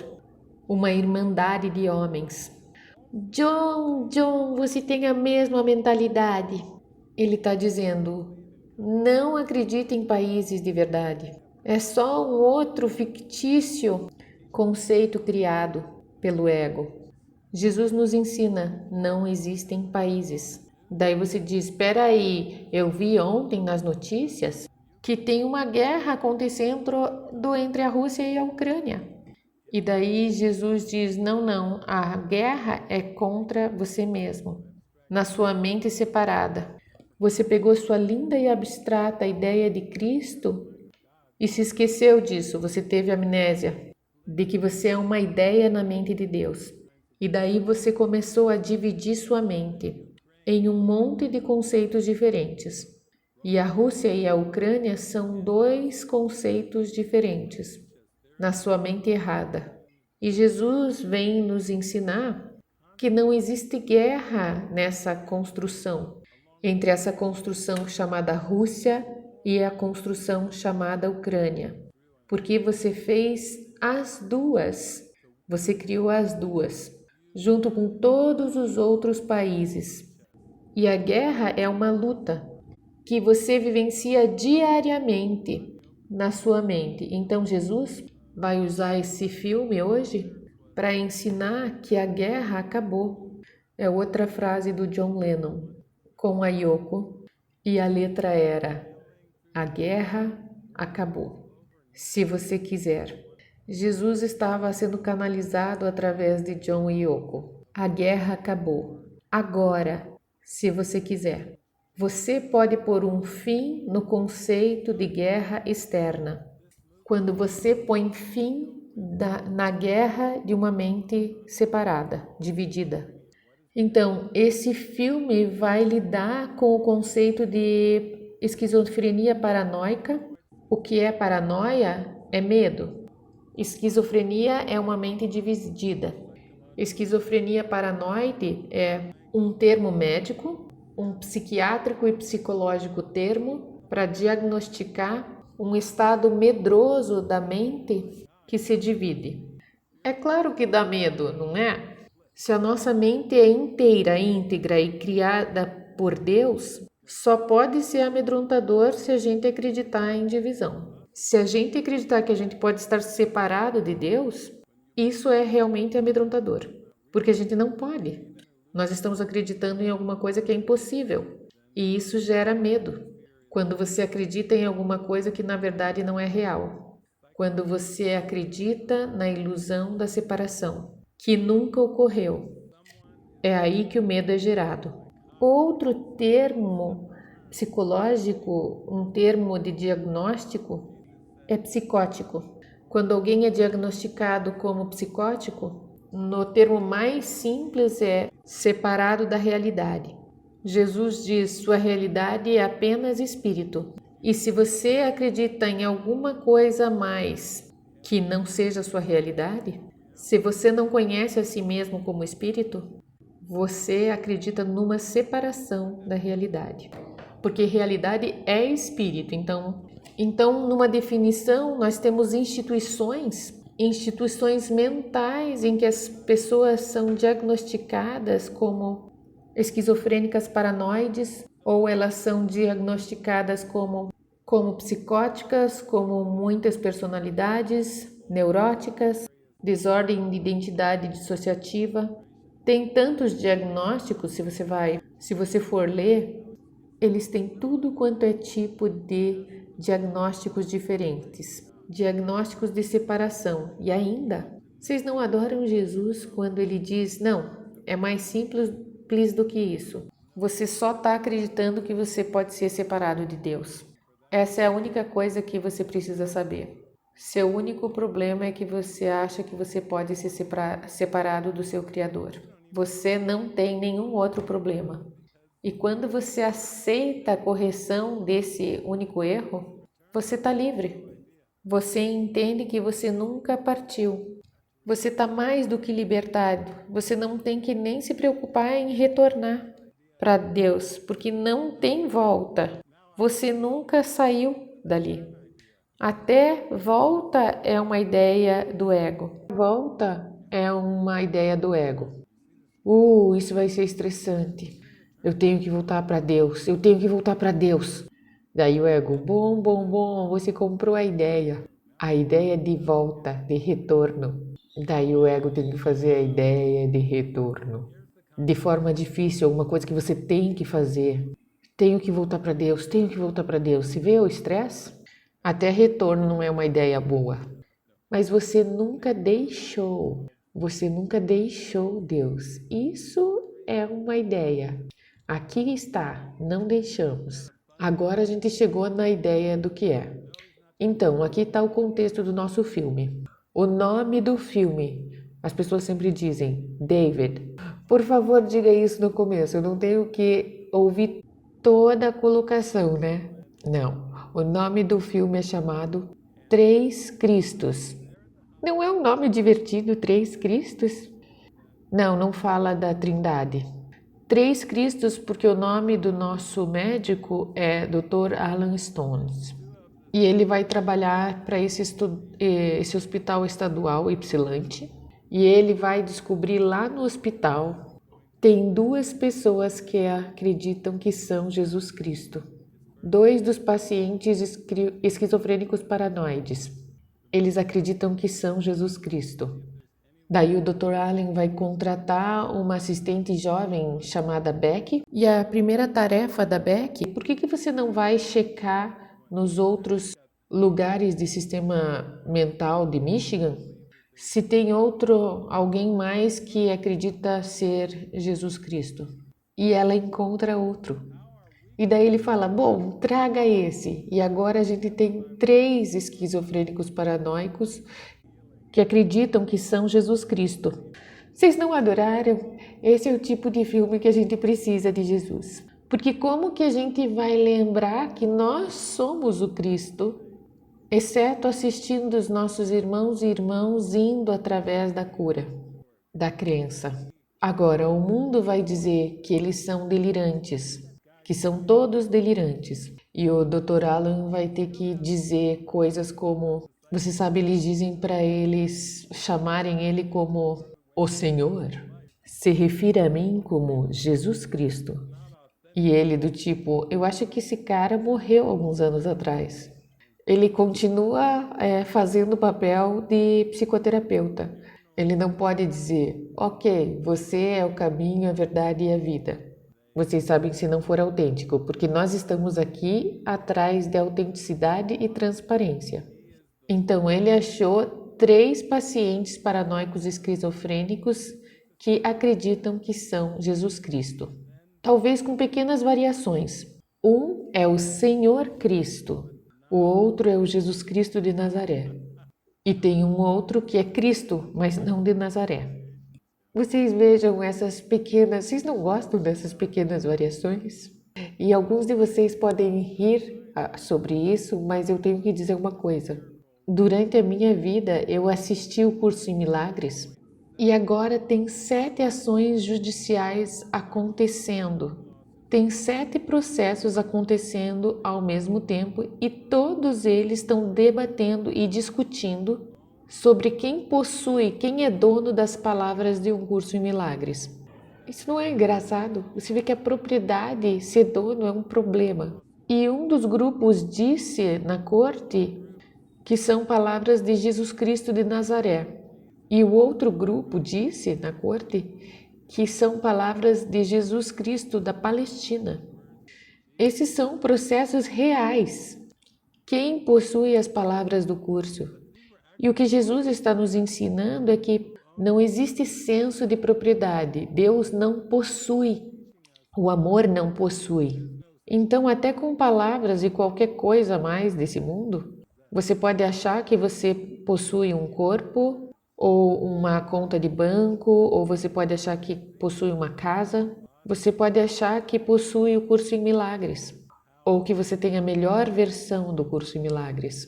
uma irmandade de homens. John, você tem a mesma mentalidade. Ele está dizendo, não acredite em países de verdade. É só um outro fictício conceito criado pelo ego. Jesus nos ensina, não existem países. Daí você diz, espera aí, eu vi ontem nas notícias que tem uma guerra acontecendo entre a Rússia e a Ucrânia. E daí Jesus diz, não, a guerra é contra você mesmo, na sua mente separada. Você pegou sua linda e abstrata ideia de Cristo e se esqueceu disso, você teve amnésia de que você é uma ideia na mente de Deus. E daí você começou a dividir sua mente em um monte de conceitos diferentes. E a Rússia e a Ucrânia são 2 conceitos diferentes, na sua mente errada. E Jesus vem nos ensinar que não existe guerra nessa construção, entre essa construção chamada Rússia e a construção chamada Ucrânia, porque você fez as duas, você criou as duas, junto com todos os outros países. E a guerra é uma luta que você vivencia diariamente na sua mente. Então Jesus vai usar esse filme hoje para ensinar que a guerra acabou. É outra frase do John Lennon com a Yoko, e a letra era: a guerra acabou. Se você quiser. Jesus estava sendo canalizado através de John e Yoko. A guerra acabou. Agora, se você quiser. Você pode pôr um fim no conceito de guerra externa. Quando você põe fim na guerra de uma mente separada, dividida. Então, esse filme vai lidar com o conceito de esquizofrenia paranoica. O que é paranoia é medo. Esquizofrenia é uma mente dividida. Esquizofrenia paranoide é um termo médico, um psiquiátrico e psicológico termo para diagnosticar um estado medroso da mente que se divide. É claro que dá medo, não é? Se a nossa mente é inteira, íntegra e criada por Deus, só pode ser amedrontador se a gente acreditar em divisão. Se a gente acreditar que a gente pode estar separado de Deus, isso é realmente amedrontador, porque a gente não pode. Nós estamos acreditando em alguma coisa que é impossível, e isso gera medo. Quando você acredita em alguma coisa que na verdade não é real. Quando você acredita na ilusão da separação, que nunca ocorreu. É aí que o medo é gerado. Outro termo psicológico, um termo de diagnóstico, é psicótico. Quando alguém é diagnosticado como psicótico, no termo mais simples é separado da realidade. Jesus diz: sua realidade é apenas espírito. E se você acredita em alguma coisa a mais que não seja sua realidade, se você não conhece a si mesmo como espírito, você acredita numa separação da realidade. Porque realidade é espírito. Então, numa definição, nós temos instituições mentais em que as pessoas são diagnosticadas como esquizofrênicas paranoides, ou elas são diagnosticadas como psicóticas, como muitas personalidades, neuróticas, desordem de identidade dissociativa. Tem tantos diagnósticos, se você for ler, eles têm tudo quanto é tipo de diagnósticos diferentes, diagnósticos de separação. E ainda, vocês não adoram Jesus quando ele diz: não, é mais simples do que isso. Você só está acreditando que você pode ser separado de Deus. Essa é a única coisa que você precisa saber. Seu único problema é que você acha que você pode ser separado do seu Criador. Você não tem nenhum outro problema. E quando você aceita a correção desse único erro, você está livre. Você entende que você nunca partiu. Você está mais do que libertado. Você não tem que nem se preocupar em retornar para Deus, porque não tem volta. Você nunca saiu dali. Até volta é uma ideia do ego. Volta é uma ideia do ego. Isso vai ser estressante. Eu tenho que voltar para Deus. Eu tenho que voltar para Deus. Daí o ego, bom, você comprou a ideia. A ideia de volta, de retorno. Daí o ego tem que fazer a ideia de retorno. De forma difícil, alguma coisa que você tem que fazer. Tenho que voltar para Deus, tenho que voltar para Deus. Se vê o estresse? Até retorno não é uma ideia boa. Mas você nunca deixou Deus. Isso é uma ideia. Aqui está, não deixamos. Agora a gente chegou na ideia do que é. Então, aqui está o contexto do nosso filme. O nome do filme, as pessoas sempre dizem, David. Por favor, diga isso no começo, eu não tenho que ouvir toda a colocação, né? Não, o nome do filme é chamado Três Cristos. Não é um nome divertido, Três Cristos? Não fala da Trindade. Três Cristos porque o nome do nosso médico é Dr. Alan Stones. E ele vai trabalhar para esse hospital estadual Ypsilante. E ele vai descobrir lá no hospital, tem duas pessoas que acreditam que são Jesus Cristo. 2 dos pacientes esquizofrênicos paranoides. Eles acreditam que são Jesus Cristo. Daí o Dr. Allen vai contratar uma assistente jovem chamada Beck. E a primeira tarefa da Beck, por que você não vai checar nos outros lugares de sistema mental de Michigan se tem alguém mais que acredita ser Jesus Cristo? E ela encontra outro. E daí ele fala, bom, traga esse. E agora a gente tem 3 esquizofrênicos paranoicos que acreditam que são Jesus Cristo. Vocês não adoraram? Esse é o tipo de filme que a gente precisa de Jesus. Porque como que a gente vai lembrar que nós somos o Cristo, exceto assistindo os nossos irmãos e irmãs indo através da cura, da crença? Agora, o mundo vai dizer que eles são delirantes, que são todos delirantes. E o Dr. Alan vai ter que dizer coisas como... Você sabe, eles dizem para eles chamarem ele como o Senhor. Se refira a mim como Jesus Cristo. E ele do tipo, eu acho que esse cara morreu alguns anos atrás. Ele continua fazendo o papel de psicoterapeuta. Ele não pode dizer, ok, você é o caminho, a verdade e a vida. Vocês sabem se não for autêntico, porque nós estamos aqui atrás de autenticidade e transparência. Então, ele achou 3 pacientes paranoicos esquizofrênicos que acreditam que são Jesus Cristo. Talvez com pequenas variações. Um é o Senhor Cristo, o outro é o Jesus Cristo de Nazaré. E tem um outro que é Cristo, mas não de Nazaré. Vocês vejam essas pequenas... Vocês não gostam dessas pequenas variações? E alguns de vocês podem rir sobre isso, mas eu tenho que dizer uma coisa. Durante a minha vida, eu assisti o curso em milagres e agora tem 7 ações judiciais acontecendo. Tem 7 processos acontecendo ao mesmo tempo e todos eles estão debatendo e discutindo sobre quem possui, quem é dono das palavras de um curso em milagres. Isso não é engraçado? Você vê que a propriedade, ser dono, é um problema. E um dos grupos disse na corte que são palavras de Jesus Cristo de Nazaré. E o outro grupo disse na corte que são palavras de Jesus Cristo da Palestina. Esses são processos reais. Quem possui as palavras do curso? E o que Jesus está nos ensinando é que não existe senso de propriedade. Deus não possui. O amor não possui. Então, até com palavras e qualquer coisa mais desse mundo, você pode achar que você possui um corpo ou uma conta de banco, ou você pode achar que possui uma casa. Você pode achar que possui o curso em milagres, ou que você tem a melhor versão do curso em milagres.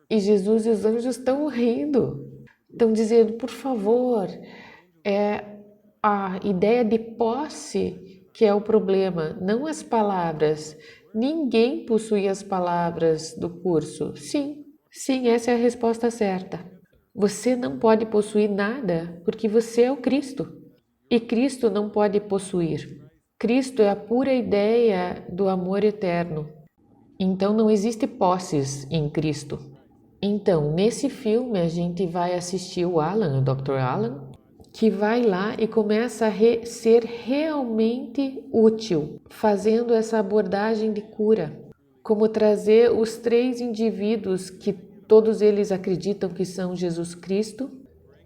E Jesus e os anjos estão rindo, estão dizendo, por favor, é a ideia de posse que é o problema, não as palavras. Ninguém possui as palavras do curso. Sim, essa é a resposta certa. Você não pode possuir nada porque você é o Cristo. E Cristo não pode possuir. Cristo é a pura ideia do amor eterno. Então não existe posses em Cristo. Então, nesse filme a gente vai assistir o Alan, o Dr. Alan, que vai lá e começa a ser realmente útil, fazendo essa abordagem de cura. Como trazer os 3 indivíduos que todos eles acreditam que são Jesus Cristo,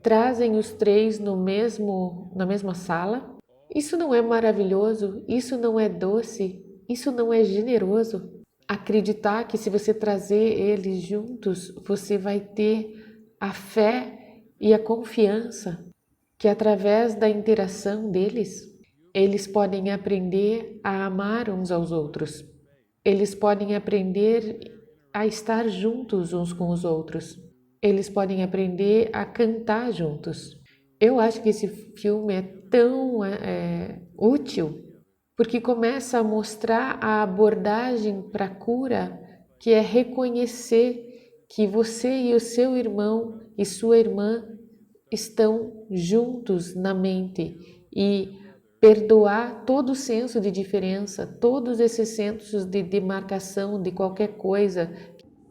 trazem os 3 na mesma sala. Isso não é maravilhoso? Isso não é doce? Isso não é generoso? Acreditar que se você trazer eles juntos, você vai ter a fé e a confiança que através da interação deles, eles podem aprender a amar uns aos outros. Eles podem aprender a estar juntos uns com os outros. Eles podem aprender a cantar juntos. Eu acho que esse filme é tão útil porque começa a mostrar a abordagem para a cura, que é reconhecer que você e o seu irmão e sua irmã estão juntos na mente e perdoar todo o senso de diferença, todos esses sensos de demarcação de qualquer coisa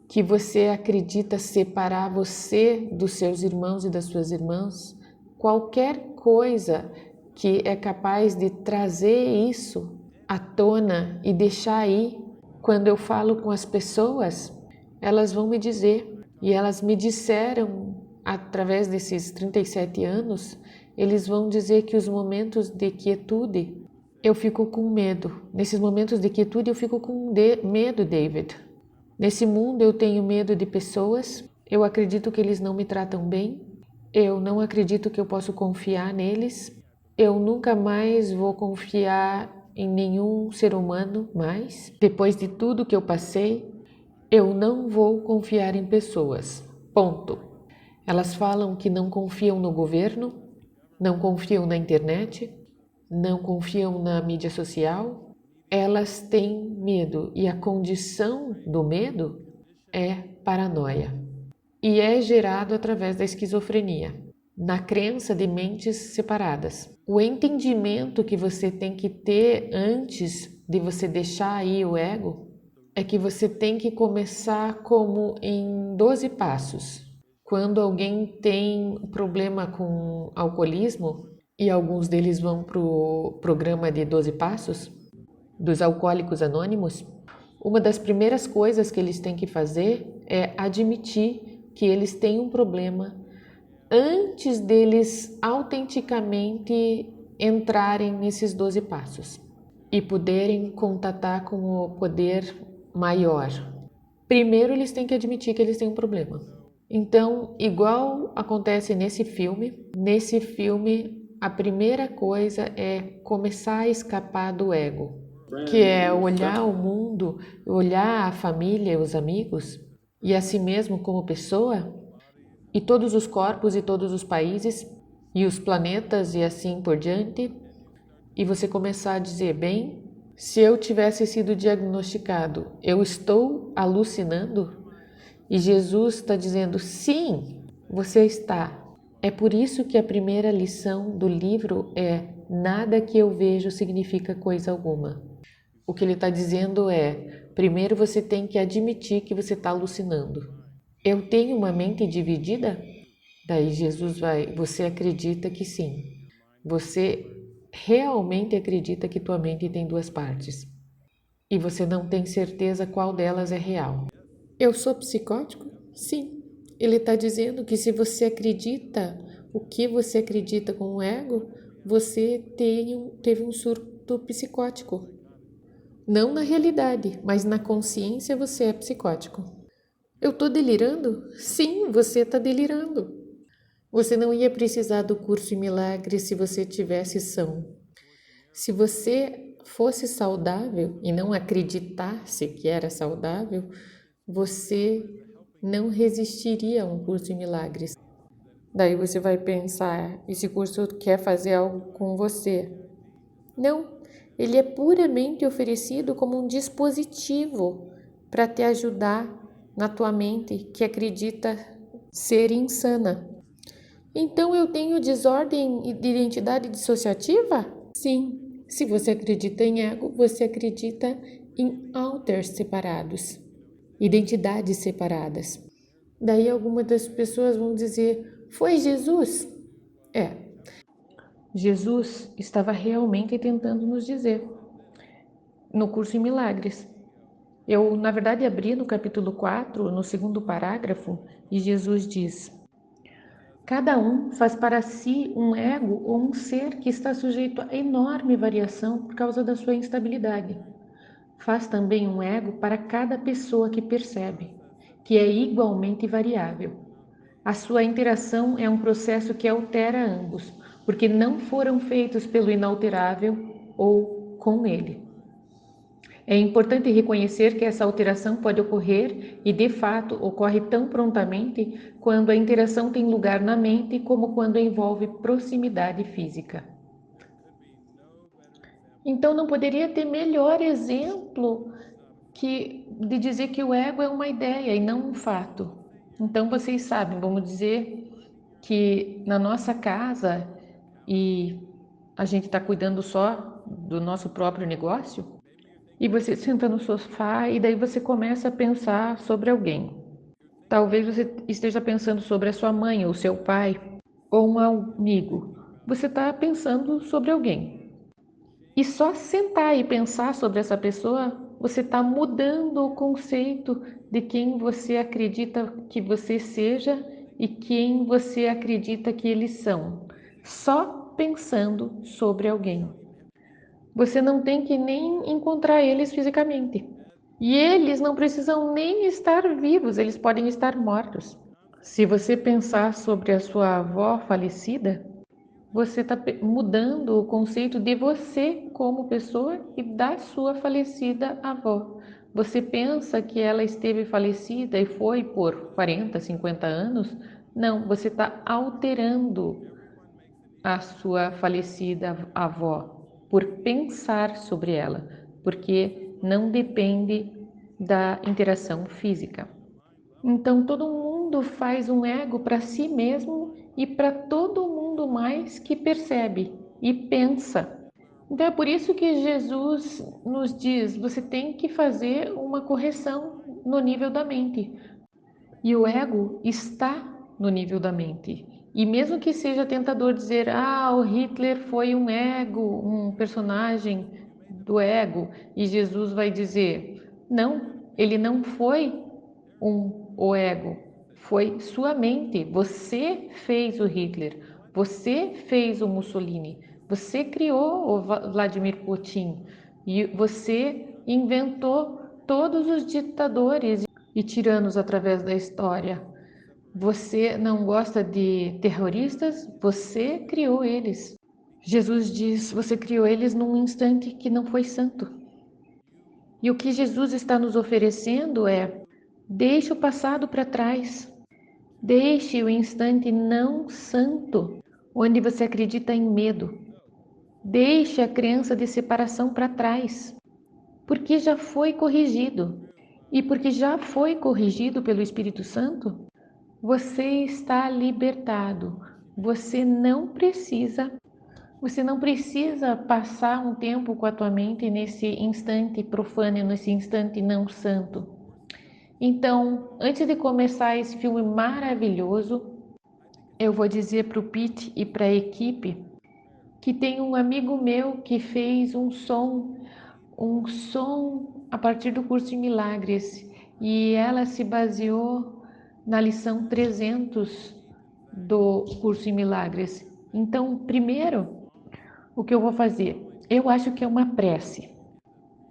que você acredita separar você dos seus irmãos e das suas irmãs, qualquer coisa que é capaz de trazer isso à tona e deixar aí, quando eu falo com as pessoas, elas vão me dizer, e elas me disseram através desses 37 anos, eles vão dizer que os momentos de quietude eu fico com medo. Nesses momentos de quietude eu fico com medo, David. Nesse mundo eu tenho medo de pessoas, eu acredito que eles não me tratam bem, eu não acredito que eu posso confiar neles, eu nunca mais vou confiar em nenhum ser humano mais. Depois de tudo que eu passei, eu não vou confiar em pessoas. Ponto. Elas falam que não confiam no governo, não confiam na internet, não confiam na mídia social. Elas têm medo e a condição do medo é paranoia. E é gerado através da esquizofrenia, na crença de mentes separadas. O entendimento que você tem que ter antes de você deixar aí o ego é que você tem que começar como em 12 passos. Quando alguém tem problema com alcoolismo, e alguns deles vão para o programa de 12 passos, dos alcoólicos anônimos, uma das primeiras coisas que eles têm que fazer é admitir que eles têm um problema antes deles autenticamente entrarem nesses 12 passos e poderem contatar com o poder maior. Primeiro eles têm que admitir que eles têm um problema. Então, igual acontece nesse filme a primeira coisa é começar a escapar do ego, que é olhar o mundo, olhar a família, os amigos e a si mesmo como pessoa, e todos os corpos e todos os países e os planetas e assim por diante, e você começar a dizer, bem, se eu tivesse sido diagnosticado, eu estou alucinando? E Jesus está dizendo, sim, você está. É por isso que a primeira lição do livro é nada que eu vejo significa coisa alguma. O que ele está dizendo é, primeiro você tem que admitir que você está alucinando. Eu tenho uma mente dividida? Daí Jesus vai, você acredita que sim. Você realmente acredita que tua mente tem duas partes. E você não tem certeza qual delas é real. Eu sou psicótico? Sim. Ele está dizendo que se você acredita o que você acredita com o ego, você teve um surto psicótico. Não na realidade, mas na consciência você é psicótico. Eu estou delirando? Sim, você está delirando. Você não ia precisar do curso em milagres se você tivesse são. Se você fosse saudável e não acreditasse que era saudável, você não resistiria a um curso em milagres. Daí você vai pensar, esse curso quer fazer algo com você. Não, ele é puramente oferecido como um dispositivo para te ajudar na tua mente que acredita ser insana. Então eu tenho desordem de identidade dissociativa? Sim. Se você acredita em ego, você acredita em alters separados, identidades separadas. Daí algumas das pessoas vão dizer, foi Jesus? É, Jesus estava realmente tentando nos dizer no curso em milagres. Eu, na verdade, abri no capítulo 4, no segundo parágrafo, e Jesus diz, cada um faz para si um ego ou um ser que está sujeito a enorme variação por causa da sua instabilidade. Faz também um ego para cada pessoa que percebe, que é igualmente variável. A sua interação é um processo que altera ambos, porque não foram feitos pelo inalterável ou com ele. É importante reconhecer que essa alteração pode ocorrer e, de fato, ocorre tão prontamente quando a interação tem lugar na mente como quando envolve proximidade física. Então, não poderia ter melhor exemplo de dizer que o ego é uma ideia e não um fato. Então, vocês sabem, vamos dizer que na nossa casa e a gente está cuidando só do nosso próprio negócio, e você senta no sofá e daí você começa a pensar sobre alguém. Talvez você esteja pensando sobre a sua mãe ou seu pai. ou um amigo. Você está pensando sobre alguém. E só sentar e pensar sobre essa pessoa, você está mudando o conceito de quem você acredita que você seja e quem você acredita que eles são. Só pensando sobre alguém. Você não tem que nem encontrar eles fisicamente. E eles não precisam nem estar vivos, eles podem estar mortos. Se você pensar sobre a sua avó falecida, você está mudando o conceito de você como pessoa e da sua falecida avó. Você pensa que ela esteve falecida e foi por 40, 50 anos? Não, você está alterando a sua falecida avó por pensar sobre ela, porque não depende da interação física. Então todo mundo faz um ego para si mesmo e para todo mundo mais que percebe e pensa. Então é por isso que Jesus nos diz: você tem que fazer uma correção no nível da mente. E o ego está no nível da mente. E mesmo que seja tentador dizer, o Hitler foi um ego, um personagem do ego, e Jesus vai dizer, não, ele não foi o ego, foi sua mente. Você fez o Hitler, você fez o Mussolini, você criou o Vladimir Putin e você inventou todos os ditadores e tiranos através da história. Você não gosta de terroristas? Você criou eles. Jesus diz: você criou eles num instante que não foi santo. E o que Jesus está nos oferecendo é: deixe o passado para trás. Deixe o instante não santo, onde você acredita em medo. Deixe a crença de separação para trás, porque já foi corrigido. E porque já foi corrigido pelo Espírito Santo, você está libertado. Você não precisa passar um tempo com a tua mente nesse instante profano, nesse instante não santo. Então, antes de começar esse filme maravilhoso, eu vou dizer para o Pete e para a equipe que tem um amigo meu que fez um som a partir do curso de milagres, e ela se baseou na lição 300 do curso em milagres. Então, primeiro, o que eu vou fazer? Eu acho que é uma prece.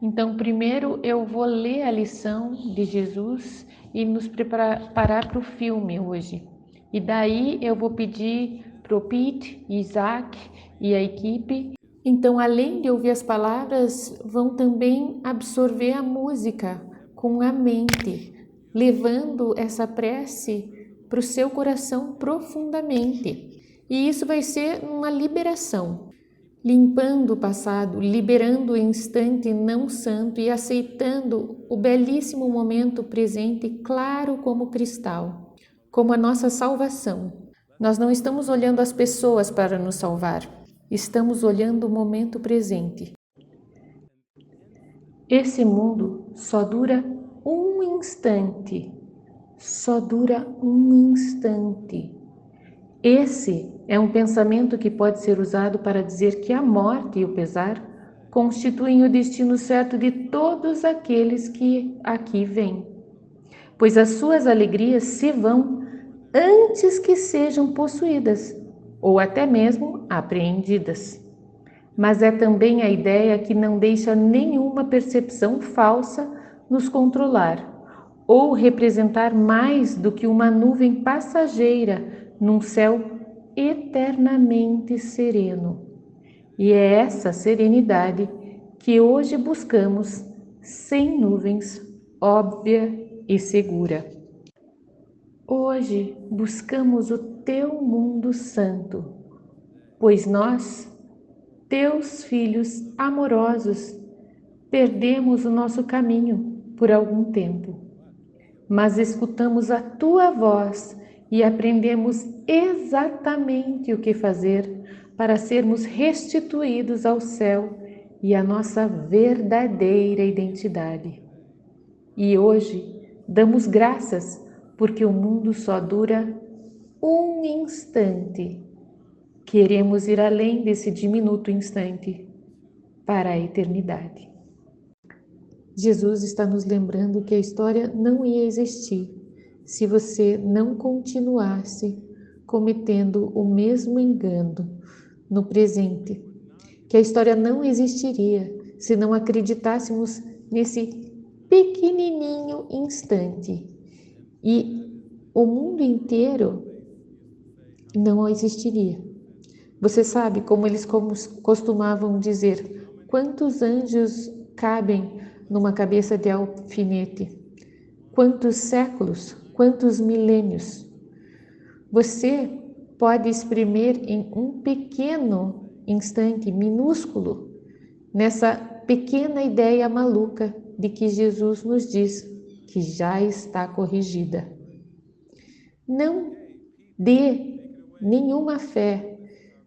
Então, primeiro eu vou ler a lição de Jesus e nos preparar para o filme hoje. E daí eu vou pedir para o Pete, Isaac e a equipe. Então, além de ouvir as palavras, vão também absorver a música com a mente, levando essa prece para o seu coração profundamente. E isso vai ser uma liberação, limpando o passado, liberando o instante não santo e aceitando o belíssimo momento presente, claro como cristal, como a nossa salvação. Nós não estamos olhando as pessoas para nos salvar, estamos olhando o momento presente. Esse mundo só dura um instante, só dura um instante. Esse é um pensamento que pode ser usado para dizer que a morte e o pesar constituem o destino certo de todos aqueles que aqui vêm, pois as suas alegrias se vão antes que sejam possuídas ou até mesmo apreendidas. Mas é também a ideia que não deixa nenhuma percepção falsa nos controlar ou representar mais do que uma nuvem passageira num céu eternamente sereno. E é essa serenidade que hoje buscamos, sem nuvens, óbvia e segura. Hoje buscamos o teu mundo santo, pois nós, teus filhos amorosos, perdemos o nosso caminho por algum tempo, mas escutamos a tua voz e aprendemos exatamente o que fazer para sermos restituídos ao céu e à nossa verdadeira identidade. E hoje damos graças porque o mundo só dura um instante Queremos ir além desse diminuto instante para a eternidade. Jesus está nos lembrando que a história não ia existir se você não continuasse cometendo o mesmo engano no presente, que a história não existiria se não acreditássemos nesse pequenininho instante e o mundo inteiro não existiria. Você sabe como eles costumavam dizer: quantos anjos cabem numa cabeça de alfinete? Quantos séculos? Quantos milênios? Você pode exprimir em um pequeno instante, minúsculo, nessa pequena ideia maluca de que Jesus nos diz que já está corrigida. Não dê nenhuma fé,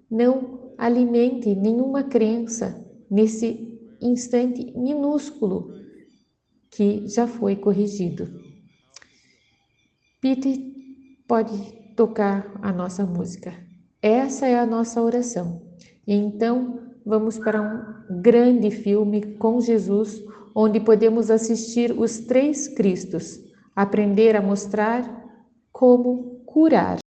não alimente nenhuma crença nesse instante minúsculo que já foi corrigido. Peter pode tocar a nossa música. Essa é a nossa oração. E então vamos para um grande filme com Jesus, onde podemos assistir os 3 Cristos, aprender a mostrar como curar.